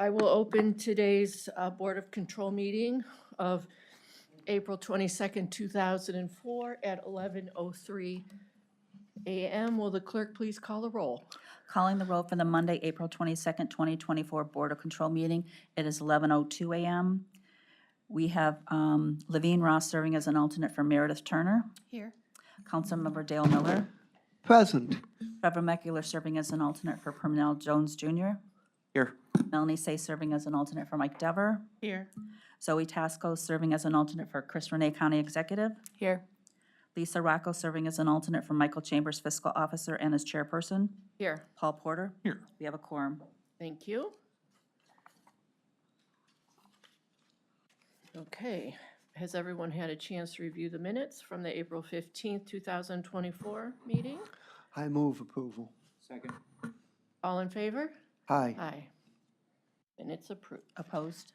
I will open today's Board of Control meeting of April 22nd, 2004 at 11:03 a.m. Will the clerk please call the roll? Calling the roll for the Monday, April 22nd, 2024 Board of Control meeting. It is 11:02 a.m. We have Levine Ross serving as an alternate for Meredith Turner. Here. Councilmember Dale Miller. Present. Trevor Meckler serving as an alternate for Pernell Jones Jr. Here. Melanie Say serving as an alternate for Mike Dever. Here. Zoe Tasco serving as an alternate for Chris Renee County Executive. Here. Lisa Rocco serving as an alternate for Michael Chambers Fiscal Officer and as chairperson. Here. Paul Porter. Here. We have a quorum. Thank you. Okay, has everyone had a chance to review the minutes from the April 15th, 2024 meeting? I move approval. Second. All in favor? Aye. Aye. And it's approved. Opposed?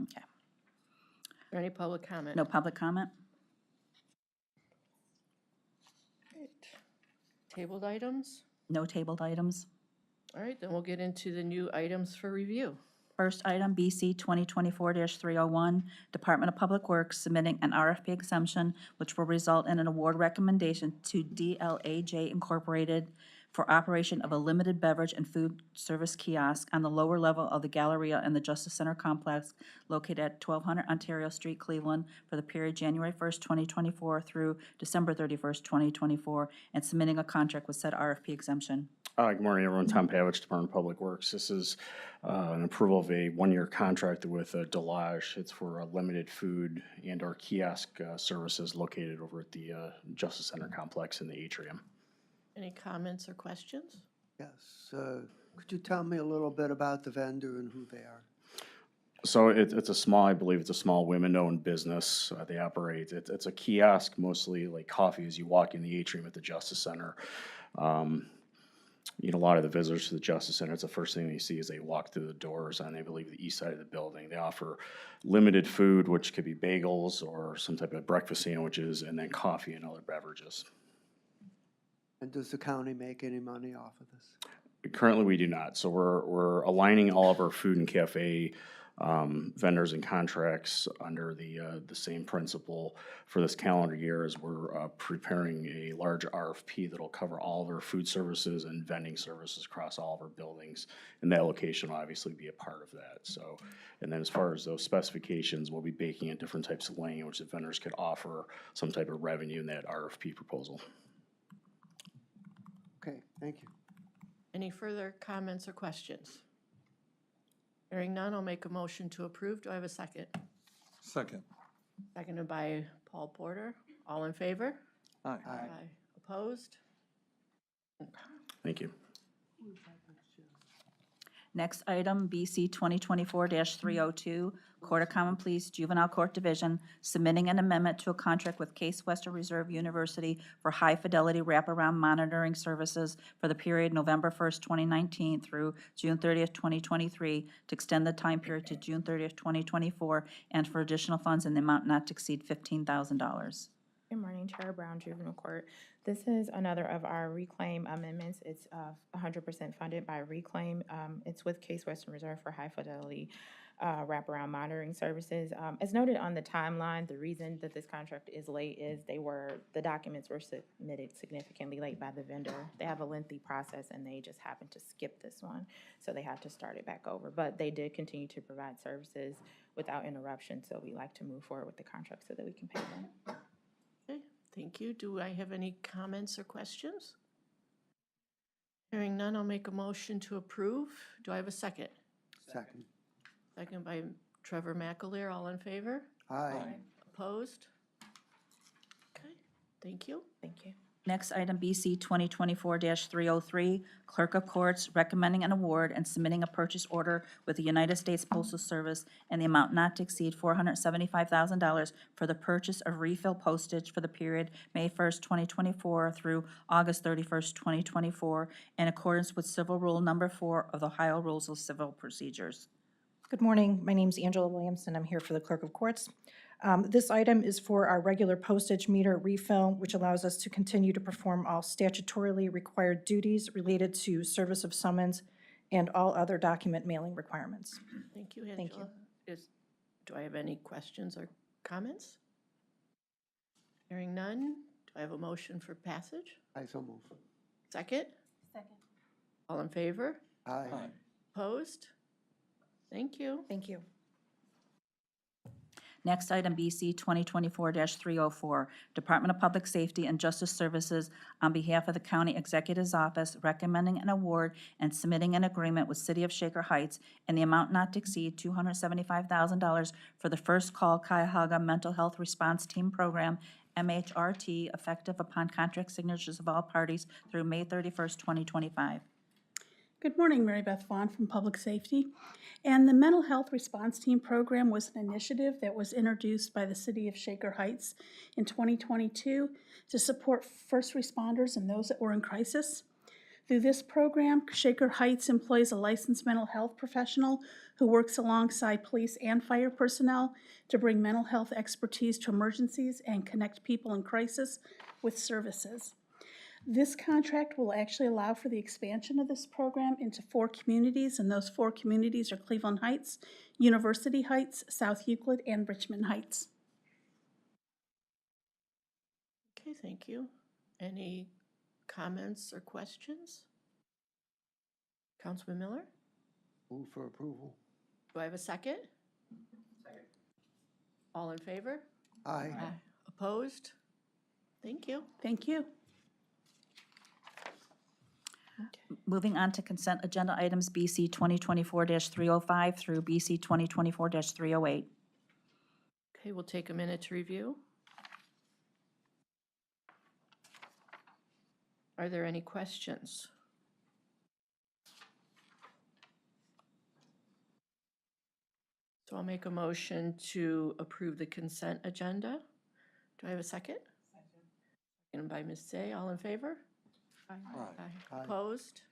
Okay. Is there any public comment? No public comment? Right. Tabled items? No tabled items? All right, then we'll get into the new items for review. First item, BC 2024-301, Department of Public Works submitting an RFP exemption, which will result in an award recommendation to DLAJ Incorporated for operation of a limited beverage and food service kiosk on the lower level of the Galleria in the Justice Center complex located at 1200 Ontario Street, Cleveland, for the period January 1st, 2024 through December 31st, 2024, and submitting a contract with said RFP exemption. Good morning, everyone. Tom Pavich, Department of Public Works. This is an approval of a one-year contract with Delage. It's for limited food and/or kiosk services located over at the Justice Center complex in the atrium. Any comments or questions? Yes. Could you tell me a little bit about the vendor and who they are? So it's a small, I believe it's a small women-owned business. They operate, it's a kiosk, mostly like coffee as you walk in the atrium at the Justice Center. You know, a lot of the visitors to the Justice Center, it's the first thing they see as they walk through the doors on, I believe, the east side of the building. They offer limited food, which could be bagels or some type of breakfast sandwiches, and then coffee and other beverages. And does the county make any money off of this? Currently, we do not. So we're aligning all of our food and cafe vendors and contracts under the same principle for this calendar year, as we're preparing a large RFP that'll cover all of our food services and vending services across all of our buildings. And that location will obviously be a part of that. So, and then as far as those specifications, we'll be baking in different types of language that vendors could offer some type of revenue in that RFP proposal. Okay, thank you. Any further comments or questions? Hearing none, I'll make a motion to approve. Do I have a second? Second. Seconded by Paul Porter. All in favor? Aye. Aye. Opposed? Thank you. Next item, BC 2024-302, Court of Common Pleas Juvenile Court Division, submitting an amendment to a contract with Case Western Reserve University for high-fidelity wraparound monitoring services for the period November 1st, 2019 through June 30th, 2023, to extend the time period to June 30th, 2024, and for additional funds in the amount not to exceed $15,000. Good morning, Tara Brown, Juvenile Court. This is another of our Reclaim amendments. It's 100% funded by Reclaim. It's with Case Western Reserve for high fidelity wraparound monitoring services. As noted on the timeline, the reason that this contract is late is the documents were submitted significantly late by the vendor. They have a lengthy process and they just happened to skip this one, so they have to start it back over. But they did continue to provide services without interruption, so we like to move forward with the contract so that we can pay them. Okay, thank you. Do I have any comments or questions? Hearing none, I'll make a motion to approve. Do I have a second? Second. Second by Trevor McAleer. All in favor? Aye. Opposed? Okay, thank you. Thank you. Next item, BC 2024-303, Clerk of Courts recommending an award and submitting a purchase order with the United States Postal Service in the amount not to exceed $475,000 for the purchase of refill postage for the period May 1st, 2024 through August 31st, 2024, in accordance with Civil Rule Number 4 of the Ohio Rules of Civil Procedures. Good morning. My name is Angela Williamson. I'm here for the Clerk of Courts. This item is for our regular postage meter refill, which allows us to continue to perform all statutorily required duties related to service of summons and all other document mailing requirements. Thank you, Thank you. Angela. Do I have any questions or comments? Hearing none, do I have a motion for passage? I so move. Second? Second. All in favor? Aye. Opposed? Thank you. Thank you. Next item, BC 2024-304, Department of Public Safety and Justice Services, on behalf of the County Executive's Office, recommending an award and submitting an agreement with City of Shaker Heights in the amount not to exceed $275,000 for the First Call Cuyahoga Mental Health Response Team Program, MHRT, effective upon contract signatures of all parties through May 31st, 2025. Good morning, Mary Beth Vaughn from Public Safety. And the Mental Health Response Team Program was an initiative that was introduced by the City of Shaker Heights in 2022 to support first responders and those that were in crisis. Through this program, Shaker Heights employs a licensed mental health professional who works alongside police and fire personnel to bring mental health expertise to emergencies and connect people in crisis with services. This contract will actually allow for the expansion of this program into 4 communities, and those 4 communities are Cleveland Heights, University Heights, South Euclid, and Richmond Heights. Okay, thank you. Any comments or questions? Councilman Miller? Move for approval. Do I have a second? Second. All in favor? Aye. Opposed? Thank you. Thank you. Moving on to consent agenda items, BC 2024-305 through BC 2024-308. Okay, we'll take a minute to review. Are there any questions? So I'll make a motion to approve the consent agenda. Do I have a second? Second by Ms. Say. All in favor? Aye. Aye. Opposed?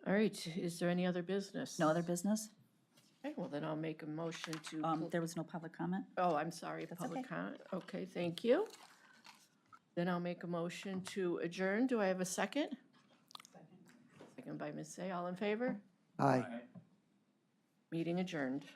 All right, is there any other business? No other business? Okay, well, then I'll make a motion to. There was no public comment? Oh, I'm sorry, That's public okay. comment. Okay, thank you. Then I'll make a motion to adjourn. Do I have a second? Second by Ms. Say. All in favor? Aye. Meeting adjourned.